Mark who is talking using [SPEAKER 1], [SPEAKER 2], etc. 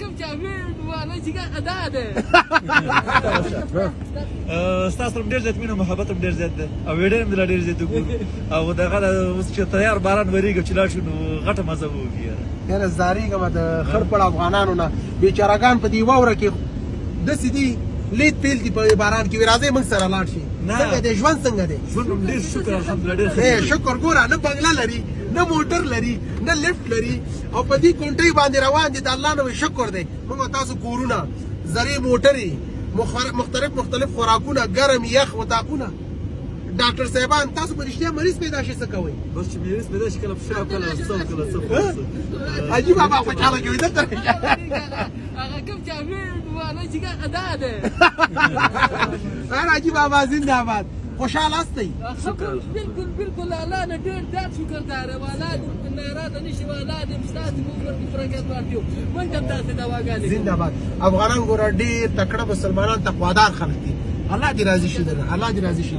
[SPEAKER 1] کوم چې امیر والا چې ادا ده
[SPEAKER 2] ستاسو سره ډېر زیات مینه محبت هم ډېر زیات ده او ویډیو هم ډېر زیات وګورو او دغه اوس چې تیار باران وریږي چې لاړ شو نو غټه مزه به وکړي
[SPEAKER 3] یاره زاریږم د خړ پړ افغانانو نه بیچارهګان په دې واوره کې داسې دي لید پیل دي په باران کې راځئ موږ سره لاړ شي څنګه دی ژوند څنګه دی
[SPEAKER 2] ژوند هم ډېر شکر الحمدلله ډېر
[SPEAKER 3] شکر ګوره نه بنګله لري نه موټر لري نه لفټ لري او په دې کونټۍ باندې روان دي د الله نه شکر دی موږ تاسو کورونه زرې موټرې مختلف خوراکونه ګرم یخ وطاقونه ډاکټر صاحبان تاسو په رښتیا مریض پیدا شي څه کوئ
[SPEAKER 2] بس چې مریض پیدا شي کله پښه کله څه کله څه
[SPEAKER 3] حاجي بابا خوشحاله کوي دلته
[SPEAKER 1] هغه کوم چې امیر والا چې ادا ده
[SPEAKER 3] حاجي بابا زنده باد خوشحال هستئ
[SPEAKER 1] بالکل الله نه ډېر زیات شکردار والا ناراد نشي والا د استاد کومر په فرقات باندې موږ هم تاسو دواګانې
[SPEAKER 3] زنده باد افغانان ګوره ډېر تکړه مسلمانان تقوادار خلک دي الله دې راضي شي الله دې راضي شي